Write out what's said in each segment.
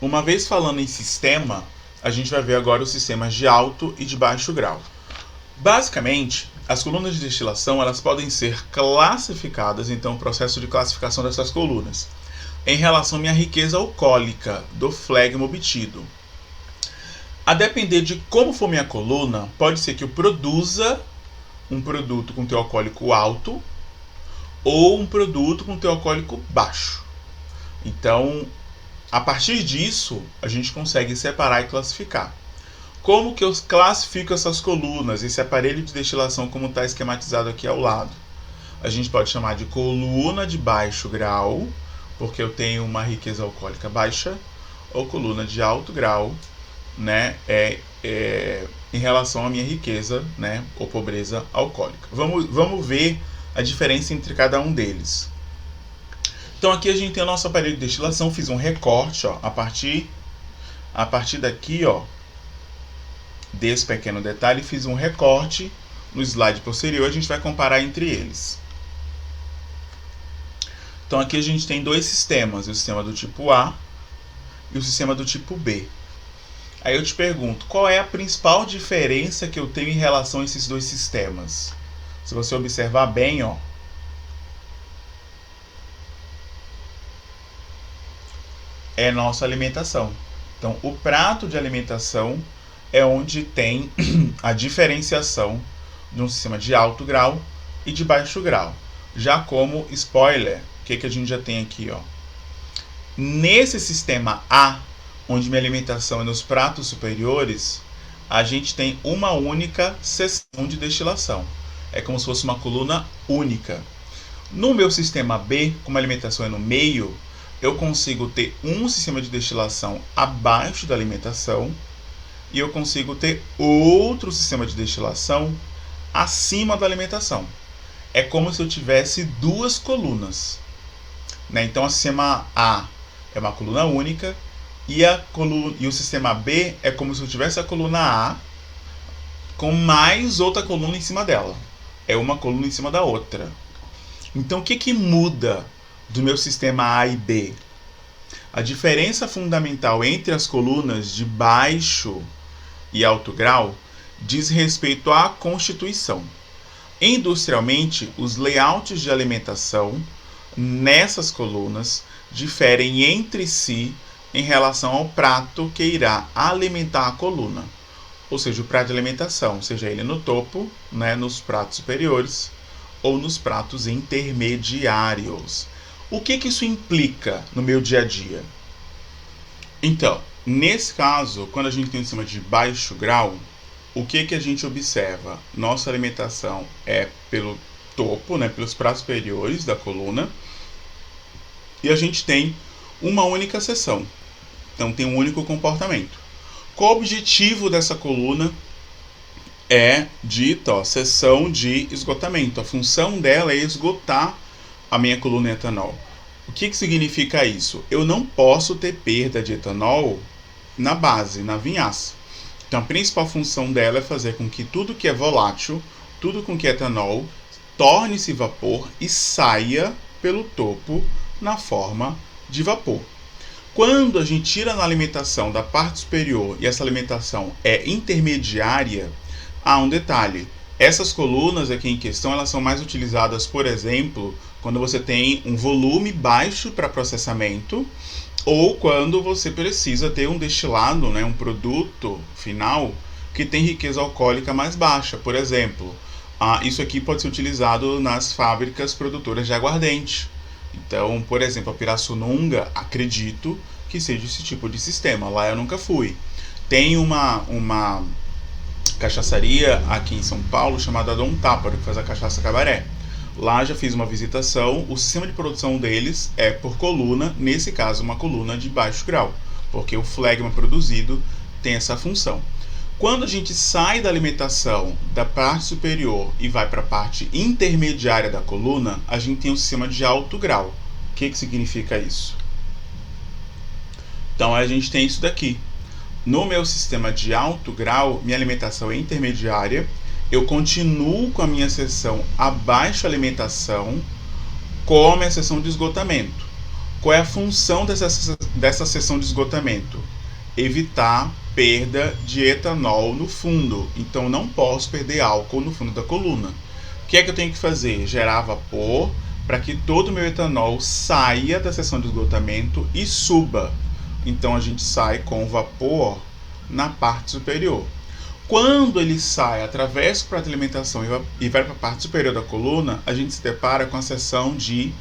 Uma vez falando em sistema, a gente vai ver agora os sistemas de alto e de baixo grau. Basicamente, as colunas de destilação elas podem ser classificadas, então o processo de classificação dessas colunas, em relação à minha riqueza alcoólica do flegma obtido. A depender de como for minha coluna, pode ser que eu produza um produto com teor alcoólico alto ou um produto com teor alcoólico baixo. Então, a partir disso, a gente consegue separar e classificar. Como que eu classifico essas colunas, esse aparelho de destilação como está esquematizado aqui ao lado? A gente pode chamar de coluna de baixo grau, porque eu tenho uma riqueza alcoólica baixa, ou coluna de alto grau, né, em relação à minha riqueza, né, ou pobreza alcoólica. Vamos ver a diferença entre cada um deles. Então aqui a gente tem o nosso aparelho de destilação, fiz um recorte, ó, a partir daqui, ó, desse pequeno detalhe, fiz um recorte no slide posterior, a gente vai comparar entre eles. Então aqui a gente tem dois sistemas, o sistema do tipo A e o sistema do tipo B. Aí eu te pergunto, qual é a principal diferença que eu tenho em relação a esses dois sistemas? Se você observar bem, ó, é nossa alimentação. Então, o prato de alimentação é onde tem a diferenciação de um sistema de alto grau e de baixo grau. Já como spoiler, o que a gente já tem aqui, ó? Nesse sistema A, onde minha alimentação é nos pratos superiores, a gente tem uma única seção de destilação. É como se fosse uma coluna única. No meu sistema B, como a alimentação é no meio, eu consigo ter um sistema de destilação abaixo da alimentação e eu consigo ter outro sistema de destilação acima da alimentação. É como se eu tivesse duas colunas, né? Então, o sistema A é uma coluna única e o sistema B é como se eu tivesse a coluna A com mais outra coluna em cima dela. É uma coluna em cima da outra. Então, o que muda do meu sistema A e B? A diferença fundamental entre as colunas de baixo e alto grau diz respeito à constituição. Industrialmente, os layouts de alimentação nessas colunas diferem entre si em relação ao prato que irá alimentar a coluna. Ou seja, o prato de alimentação, seja ele no topo, né, nos pratos superiores, ou nos pratos intermediários. O que isso implica no meu dia a dia? Então, nesse caso, quando a gente tem um sistema de baixo grau, o que a gente observa? Nossa alimentação é pelo topo, né, pelos pratos superiores da coluna, e a gente tem uma única seção. Então, tem um único comportamento. Qual o objetivo dessa coluna? É dita, ó, seção de esgotamento. A função dela é esgotar a minha coluna de etanol. O que significa isso? Eu não posso ter perda de etanol na base, na vinhaça. Então a principal função dela é fazer com que tudo que é volátil, tudo com que é etanol, torne-se vapor e saia pelo topo na forma de vapor. Quando a gente tira na alimentação da parte superior e essa alimentação é intermediária, há um detalhe. Essas colunas aqui em questão, elas são mais utilizadas, por exemplo, quando você tem um volume baixo para processamento ou quando você precisa ter um destilado, né, um produto final que tem riqueza alcoólica mais baixa. Por exemplo, isso aqui pode ser utilizado nas fábricas produtoras de aguardente. Então, por exemplo, a Pirassununga, acredito que seja esse tipo de sistema. Lá eu nunca fui. Tem uma cachaçaria aqui em São Paulo chamada Dom Táparo, que faz a cachaça cabaré. Lá já fiz uma visitação, o sistema de produção deles é por coluna, nesse caso uma coluna de baixo grau, porque o flegma produzido tem essa função. Quando a gente sai da alimentação da parte superior e vai para a parte intermediária da coluna, a gente tem um sistema de alto grau. O que significa isso? Então a gente tem isso daqui. No meu sistema de alto grau, minha alimentação é intermediária, eu continuo com a minha seção abaixo da alimentação, como a seção de esgotamento. Qual é a função dessa seção de esgotamento? Evitar perda de etanol no fundo. Então não posso perder álcool no fundo da coluna. O que é que eu tenho que fazer? Gerar vapor para que todo o meu etanol saia da seção de esgotamento e suba. Então a gente sai com vapor na parte superior. Quando ele sai, atravessa o prato de alimentação e vai para a parte superior da coluna, a gente se depara com a seção de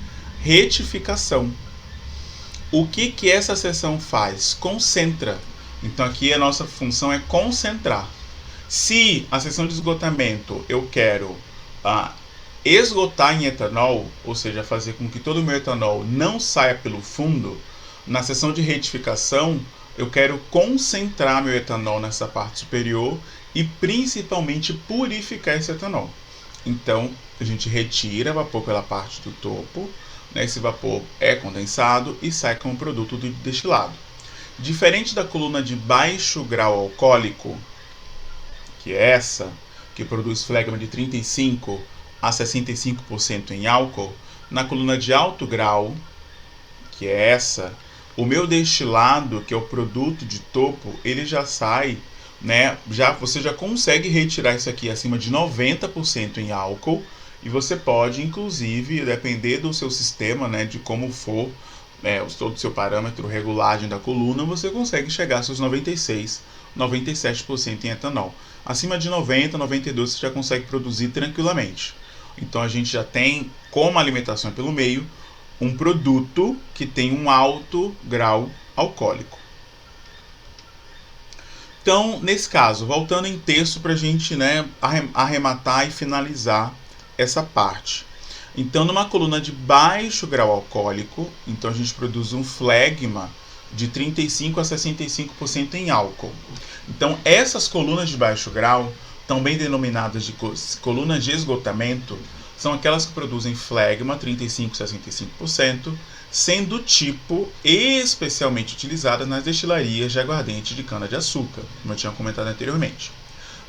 retificação. O que essa seção faz? Concentra. Então aqui a nossa função é concentrar. Se a seção de esgotamento eu quero esgotar em etanol, ou seja, fazer com que todo o meu etanol não saia pelo fundo, na seção de retificação eu quero concentrar meu etanol nessa parte superior e principalmente purificar esse etanol. Então a gente retira vapor pela parte do topo, né? Esse vapor é condensado e sai como produto do destilado. Diferente da coluna de baixo grau alcoólico, que é essa, que produz flegma de 35 a 65% em álcool, na coluna de alto grau, que é essa, o meu destilado, que é o produto de topo, ele já sai, né? Você já consegue retirar isso aqui acima de 90% em álcool, e você pode, inclusive, depender do seu sistema, né, de como for, todo o seu parâmetro, regulagem da coluna, você consegue chegar a seus 96, 97% em etanol. Acima de 90, 92 você já consegue produzir tranquilamente. Então a gente já tem, como alimentação pelo meio, um produto que tem um alto grau alcoólico. Então, nesse caso, voltando em texto para a gente, né, arrematar e finalizar essa parte. Então, numa coluna de baixo grau alcoólico, então a gente produz um flegma de 35 a 65% em álcool. Então, essas colunas de baixo grau, também denominadas de colunas de esgotamento, são aquelas que produzem flegma 35 a 65%, sendo tipo especialmente utilizada nas destilarias de aguardente de cana-de-açúcar, como eu tinha comentado anteriormente.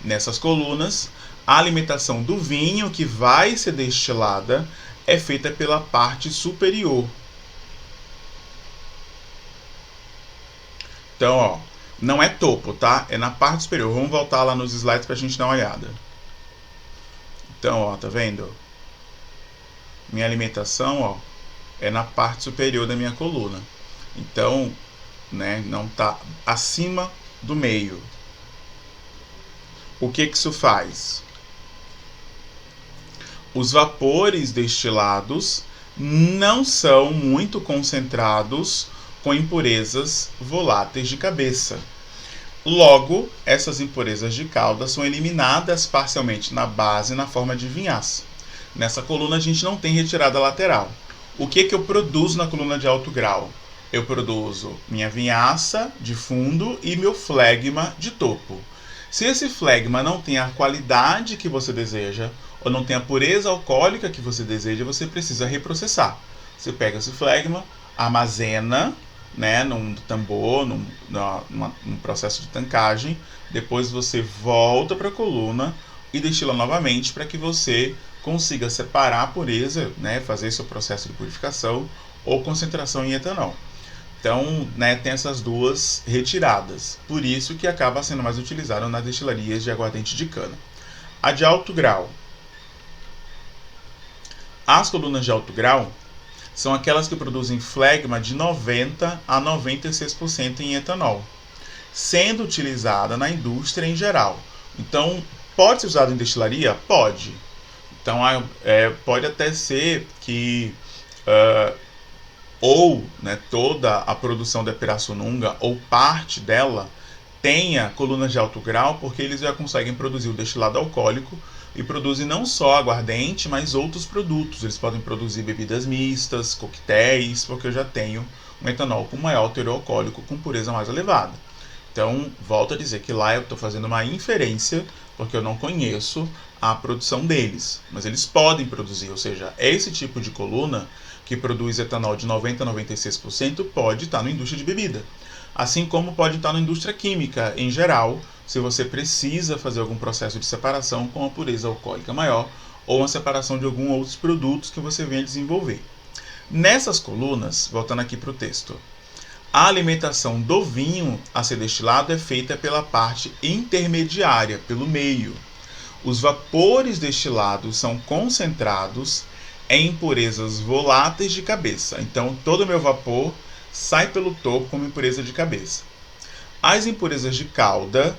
Nessas colunas, a alimentação do vinho que vai ser destilada é feita pela parte superior. Então, ó, não é topo, tá? É na parte superior. Vamos voltar lá nos slides para a gente dar uma olhada. Então, ó, tá vendo? Minha alimentação, ó, é na parte superior da minha coluna. Então, né, não tá acima do meio. O que isso faz? Os vapores destilados não são muito concentrados com impurezas voláteis de cabeça. Logo, essas impurezas de cauda são eliminadas parcialmente na base na forma de vinhaça. Nessa coluna a gente não tem retirada lateral. O que eu produzo na coluna de alto grau? Eu produzo minha vinhaça de fundo e meu flegma de topo. Se esse flegma não tem a qualidade que você deseja, ou não tem a pureza alcoólica que você deseja, você precisa reprocessar. Você pega esse flegma, armazena, né, num tambor, num processo de tancagem, depois você volta para a coluna e destila novamente para que você consiga separar a pureza, né, fazer seu processo de purificação ou concentração em etanol. Então, né, tem essas duas retiradas. Por isso que acaba sendo mais utilizado nas destilarias de aguardente de cana. A de alto grau. As colunas de alto grau são aquelas que produzem flegma de 90 a 96% em etanol, sendo utilizada na indústria em geral. Então, pode ser usado em destilaria? Pode. Então, pode até ser que né, toda a produção da Pirassununga ou parte dela tenha colunas de alto grau, porque eles já conseguem produzir o destilado alcoólico e produzem não só aguardente, mas outros produtos. Eles podem produzir bebidas mistas, coquetéis, porque eu já tenho um etanol com maior teor alcoólico, com pureza mais elevada. Então, volto a dizer que lá eu estou fazendo uma inferência, porque eu não conheço a produção deles, mas eles podem produzir, ou seja, esse tipo de coluna que produz etanol de 90 a 96% pode estar na indústria de bebida. Assim como pode estar na indústria química em geral, se você precisa fazer algum processo de separação com uma pureza alcoólica maior ou uma separação de alguns outros produtos que você venha desenvolver. Nessas colunas, voltando aqui para o texto, a alimentação do vinho a ser destilado é feita pela parte intermediária, pelo meio. Os vapores destilados são concentrados em impurezas voláteis de cabeça. Então, todo o meu vapor sai pelo topo como impureza de cabeça. As impurezas de cauda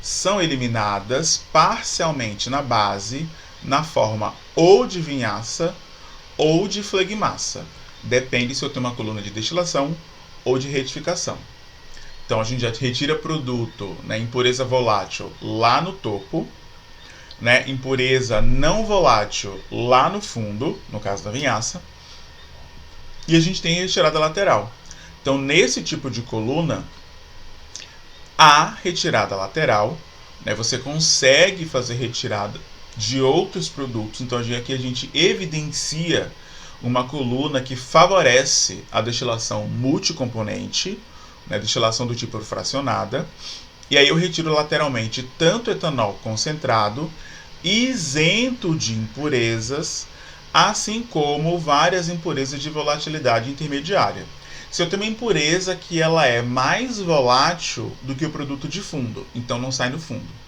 são eliminadas parcialmente na base, na forma ou de vinhaça ou de flegmassa. Depende se eu tenho uma coluna de destilação ou de retificação. Então a gente já retira produto, né, impureza volátil lá no topo, né, impureza não volátil lá no fundo, no caso da vinhaça, e a gente tem retirada lateral. Então nesse tipo de coluna, a retirada lateral, né, você consegue fazer retirada de outros produtos. Então aqui a gente evidencia uma coluna que favorece a destilação multicomponente, né, destilação do tipo fracionada, e aí eu retiro lateralmente tanto etanol concentrado, isento de impurezas, assim como várias impurezas de volatilidade intermediária. Se eu tenho uma impureza que ela é mais volátil do que o produto de fundo, então não sai no fundo.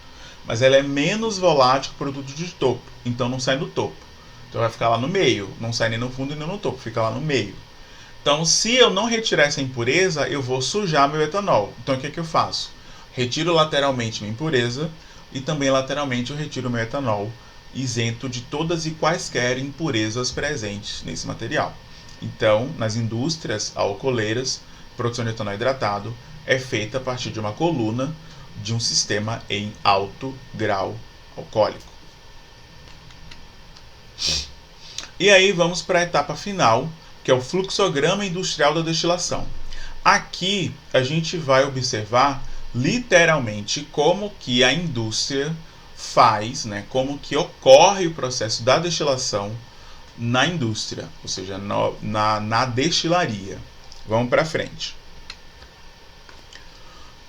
Mas ela é menos volátil que o produto de topo, então não sai no topo. Então vai ficar lá no meio, não sai nem no fundo nem no topo, fica lá no meio. Então se eu não retirar essa impureza, eu vou sujar meu etanol. Então o que eu faço? Retiro lateralmente minha impureza e também lateralmente eu retiro meu etanol, isento de todas e quaisquer impurezas presentes nesse material. Então, nas indústrias alcooleiras, a produção de etanol hidratado é feita a partir de uma coluna de um sistema em alto grau alcoólico. E aí vamos para a etapa final, que é o fluxograma industrial da destilação. Aqui a gente vai observar literalmente como que a indústria faz, né, como que ocorre o processo da destilação na indústria, ou seja, na destilaria. Vamos para frente.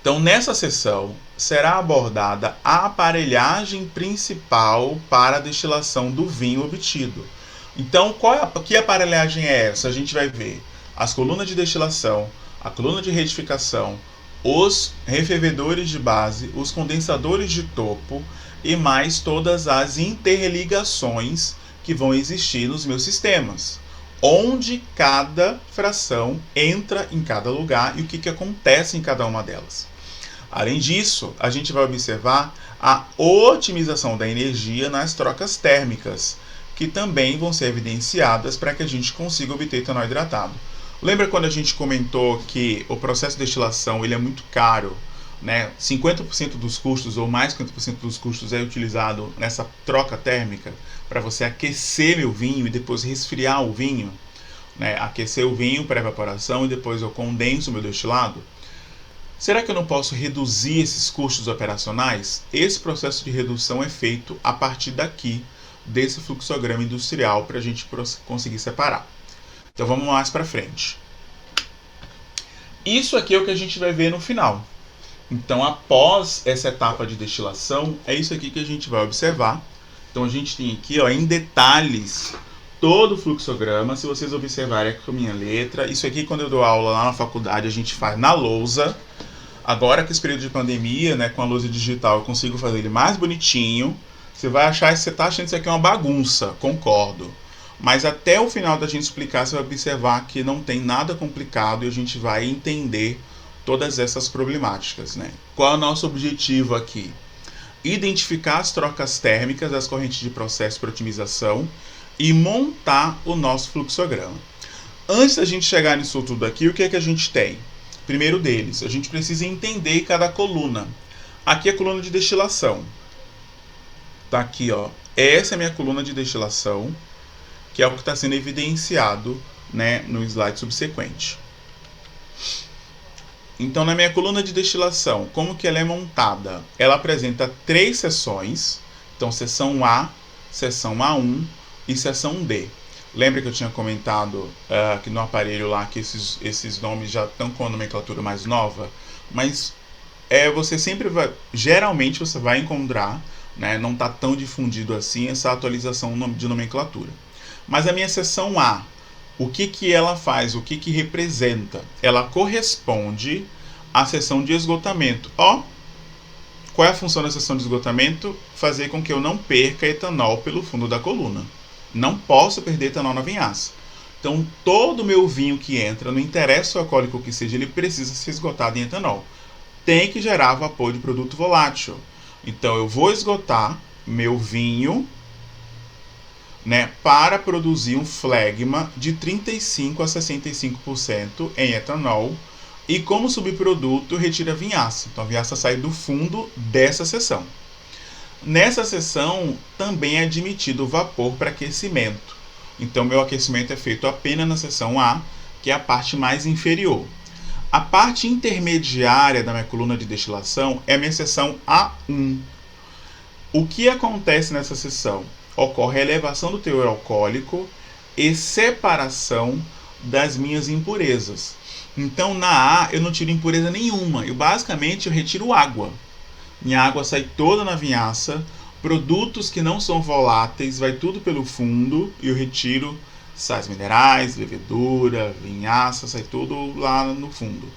Então, nessa sessão, será abordada a aparelhagem principal para a destilação do vinho obtido. Então, que aparelhagem é essa? A gente vai ver as colunas de destilação, a coluna de retificação, os refervedores de base, os condensadores de topo e mais todas as interligações que vão existir nos meus sistemas, onde cada fração entra em cada lugar e o que acontece em cada uma delas. Além disso, a gente vai observar a otimização da energia nas trocas térmicas, que também vão ser evidenciadas para que a gente consiga obter etanol hidratado. Lembra quando a gente comentou que o processo de destilação ele é muito caro, né? 50% dos custos ou mais 50% dos custos é utilizado nessa troca térmica para você aquecer meu vinho e depois resfriar o vinho, né? Aquecer o vinho para evaporação e depois eu condenso o meu destilado. Será que eu não posso reduzir esses custos operacionais? Esse processo de redução é feito a partir daqui, desse fluxograma industrial, para a gente conseguir separar. Então vamos mais para frente. Isso aqui é o que a gente vai ver no final. Então após essa etapa de destilação, é isso aqui que a gente vai observar. Então a gente tem aqui, ó, em detalhes todo o fluxograma. Se vocês observarem aqui com a minha letra, isso aqui quando eu dou aula lá na faculdade a gente faz na lousa. Agora que esse período de pandemia, né, com a lousa digital, eu consigo fazer ele mais bonitinho. Você vai achar que você está achando isso aqui uma bagunça, concordo. Mas até o final da gente explicar, você vai observar que não tem nada complicado e a gente vai entender todas essas problemáticas, né? Qual é o nosso objetivo aqui? Identificar as trocas térmicas das correntes de processo para otimização e montar o nosso fluxograma. Antes da gente chegar nisso tudo aqui, o que é que a gente tem? Primeiro deles, a gente precisa entender cada coluna. Aqui é a coluna de destilação. Tá aqui, ó. Essa é a minha coluna de destilação, que é o que está sendo evidenciado, né, no slide subsequente. Então, na minha coluna de destilação, como que ela é montada? Ela apresenta 3 seções. Então, seção A, seção A1 e seção D. Lembra que eu tinha comentado que no aparelho lá que esses nomes já estão com a nomenclatura mais nova? Mas você sempre vai, geralmente você vai encontrar, né, não está tão difundido assim essa atualização de nomenclatura. Mas a minha seção A O que ela faz? O que representa? Ela corresponde à seção de esgotamento. Qual é a função da seção de esgotamento? Fazer com que eu não perca etanol pelo fundo da coluna. Não posso perder etanol na vinhaça. Então, todo o meu vinho que entra, não interessa o alcoólico que seja, ele precisa ser esgotado em etanol. Tem que gerar vapor de produto volátil. Então, eu vou esgotar meu vinho, né, para produzir um flegma de 35% a 65% em etanol. E como subproduto, retira a vinhaça. Então, a vinhaça sai do fundo dessa seção. Nessa seção, também é admitido vapor para aquecimento. Então, meu aquecimento é feito apenas na seção A, que é a parte mais inferior. A parte intermediária da minha coluna de destilação é a minha seção A1. O que acontece nessa seção? Ocorre a elevação do teor alcoólico e separação das minhas impurezas. Então, na A, eu não tiro impureza nenhuma. Basicamente, eu retiro água. Minha água sai toda na vinhaça. Produtos que não são voláteis, vai tudo pelo fundo. E eu retiro sais minerais, levedura, vinhaça, sai tudo lá no fundo.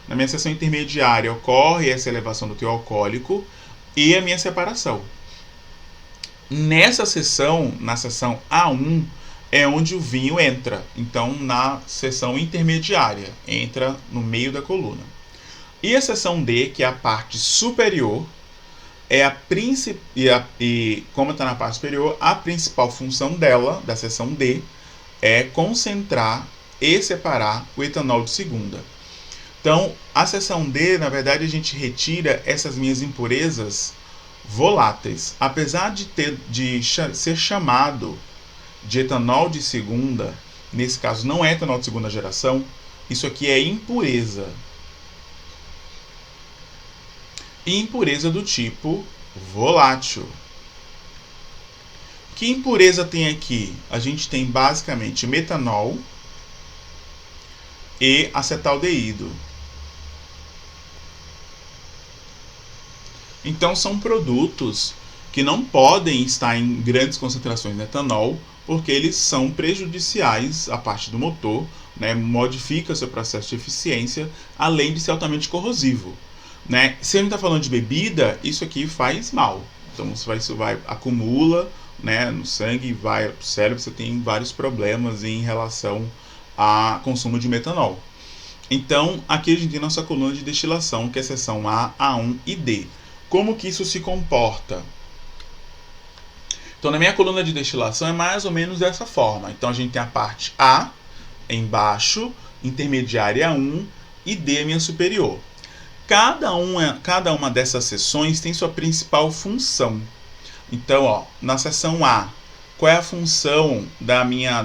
Na minha seção intermediária, ocorre essa elevação do teor alcoólico e a minha separação. Nessa seção, na seção A1, é onde o vinho entra. Então, na seção intermediária, entra no meio da coluna. E a seção D, que é a parte superior, é como está na parte superior, a principal função dela, da seção D, é concentrar e separar o etanol de segunda. Então, a seção D, na verdade, a gente retira essas minhas impurezas voláteis. Apesar de ser chamado de etanol de segunda, nesse caso não é etanol de segunda geração, isso aqui é impureza. E impureza do tipo volátil. Que impureza tem aqui? A gente tem basicamente metanol e acetaldeído. Então são produtos que não podem estar em grandes concentrações de etanol, porque eles são prejudiciais à parte do motor, né? Modifica seu processo de eficiência, além de ser altamente corrosivo, né? Se a gente está falando de bebida, isso aqui faz mal. Então isso vai acumula, né, no sangue, vai para o cérebro, você tem vários problemas em relação a consumo de metanol. Então aqui a gente tem nossa coluna de destilação, que é a seção A, A1 e D. Como que isso se comporta? Então, na minha coluna de destilação é mais ou menos dessa forma. Então, a gente tem a parte A embaixo, intermediária 1 e D, minha superior. Cada uma dessas seções tem sua principal função. Então, na seção A, qual é a função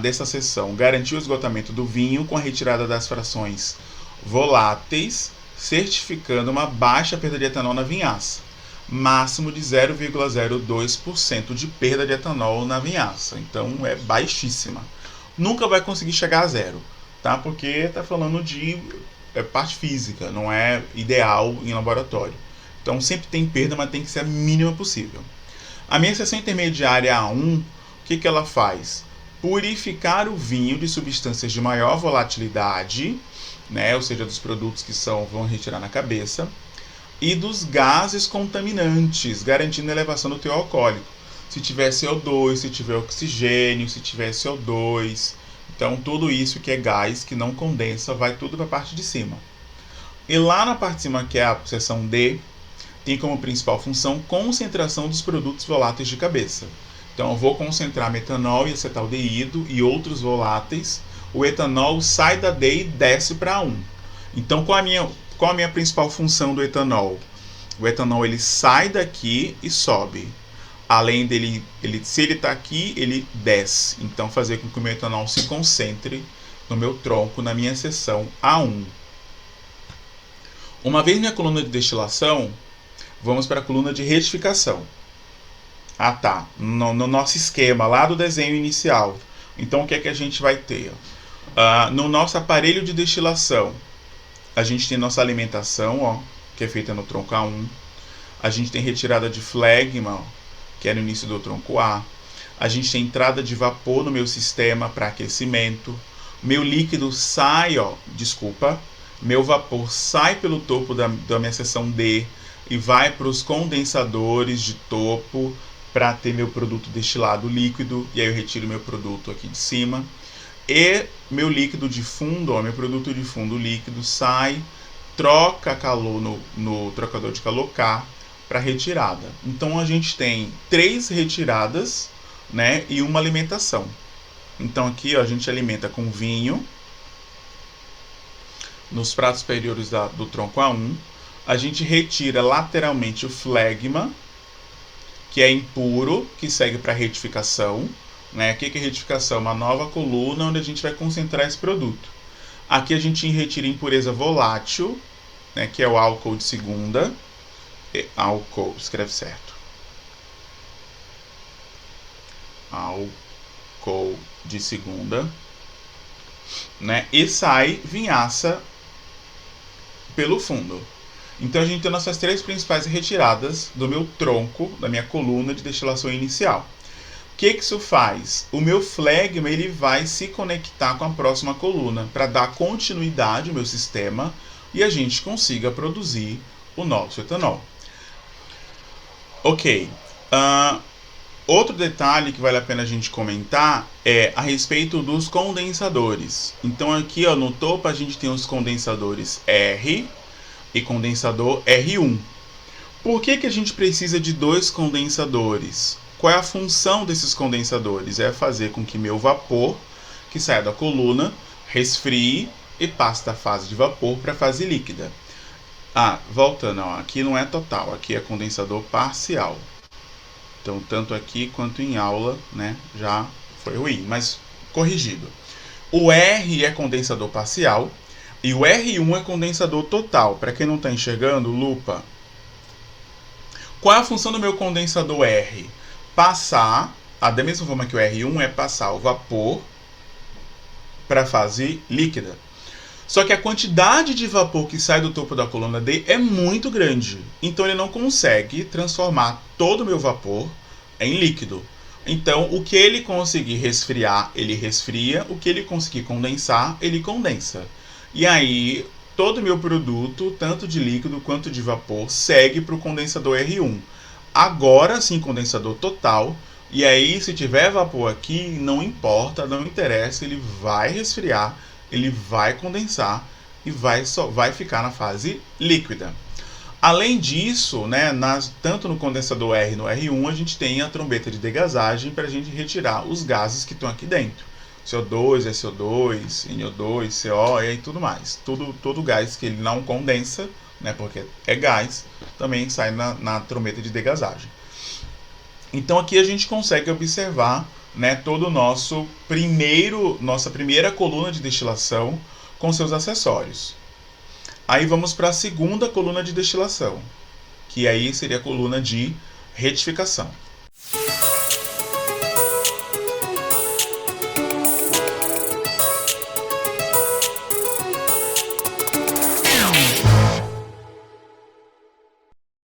dessa seção? Garantir o esgotamento do vinho com a retirada das frações voláteis, certificando uma baixa perda de etanol na vinhaça. Máximo de 0,02% de perda de etanol na vinhaça. Então é baixíssima. Nunca vai conseguir chegar a zero, tá? Porque está falando de parte física, não é ideal em laboratório. Então sempre tem perda, mas tem que ser a mínima possível. A minha seção intermediária A1, o que ela faz? Purificar o vinho de substâncias de maior volatilidade, né? Ou seja, dos produtos que vão retirar na cabeça, e dos gases contaminantes, garantindo a elevação do teor alcoólico. Se tiver CO2, se tiver oxigênio, se tiver CO2, então tudo isso que é gás, que não condensa, vai tudo para a parte de cima. E lá na parte de cima, que é a seção D, tem como principal função concentração dos produtos voláteis de cabeça. Então eu vou concentrar metanol e acetaldeído e outros voláteis. O etanol sai da D e desce para A1. Então qual a minha principal função do etanol? O etanol ele sai daqui e sobe. Além dele, se ele está aqui, ele desce. Então fazer com que o meu etanol se concentre no meu tronco, na minha seção A1. Uma vez minha coluna de destilação, vamos para a coluna de retificação. Tá. No nosso esquema lá do desenho inicial. Então o que é que a gente vai ter? No nosso aparelho de destilação, a gente tem nossa alimentação, que é feita no tronco A1. A gente tem retirada de flegma, que é no início do tronco A. A gente tem entrada de vapor no meu sistema para aquecimento. meu líquido sai, meu vapor sai pelo topo da minha seção D e vai para os condensadores de topo para ter meu produto destilado líquido, e aí eu retiro meu produto aqui de cima. E meu líquido de fundo, meu produto de fundo líquido sai, troca calor no trocador de calor K para retirada. Então a gente tem 3 retiradas, né, e uma alimentação. Então aqui a gente alimenta com vinho nos pratos superiores do tronco A1. A gente retira lateralmente o flegma, que é impuro, que segue para retificação. Né? O que é retificação? Uma nova coluna onde a gente vai concentrar esse produto. Aqui a gente retira impureza volátil, né, que é o álcool de segunda. Álcool, escreve certo. Álcool de segunda. Né? E sai vinhaça pelo fundo. Então a gente tem nossas 3 principais retiradas do meu tronco, da minha coluna de destilação inicial. O que isso faz? O meu flegma ele vai se conectar com a próxima coluna para dar continuidade ao meu sistema e a gente consiga produzir o nosso etanol. Ok. Outro detalhe que vale a pena a gente comentar é a respeito dos condensadores. Então aqui no topo a gente tem os condensadores R e condensador R1. Por que a gente precisa de 2 condensadores? Qual é a função desses condensadores? É fazer com que meu vapor, que sai da coluna, resfrie e passe da fase de vapor para a fase líquida. Voltando, aqui não é total, aqui é condensador parcial. Então, tanto aqui quanto em aula, né, já foi ruim, mas corrigido. O R é condensador parcial e o R1 é condensador total. Para quem não está enxergando, lupa. Qual é a função do meu condensador R? Passar, da mesma forma que o R1 é passar o vapor para a fase líquida. Só que a quantidade de vapor que sai do topo da coluna D é muito grande. Então ele não consegue transformar todo o meu vapor em líquido. Então o que ele conseguir resfriar, ele resfria. O que ele conseguir condensar, ele condensa. E aí todo o meu produto, tanto de líquido quanto de vapor, segue para o condensador R1. Agora sim, condensador total. E aí, se tiver vapor aqui, não importa, não interessa, ele vai resfriar, ele vai condensar e vai ficar na fase líquida. Além disso, né, tanto no condensador R e no R1, a gente tem a trombeta de degasagem para a gente retirar os gases que estão aqui dentro. CO2, SO2, NO2, CO e aí tudo mais. Todo gás que ele não condensa, né, porque é gás, também sai na trombeta de degasagem. Então aqui a gente consegue observar, né, todo o nossa primeira coluna de destilação com seus acessórios. Aí vamos para a segunda coluna de destilação, que aí seria a coluna de retificação.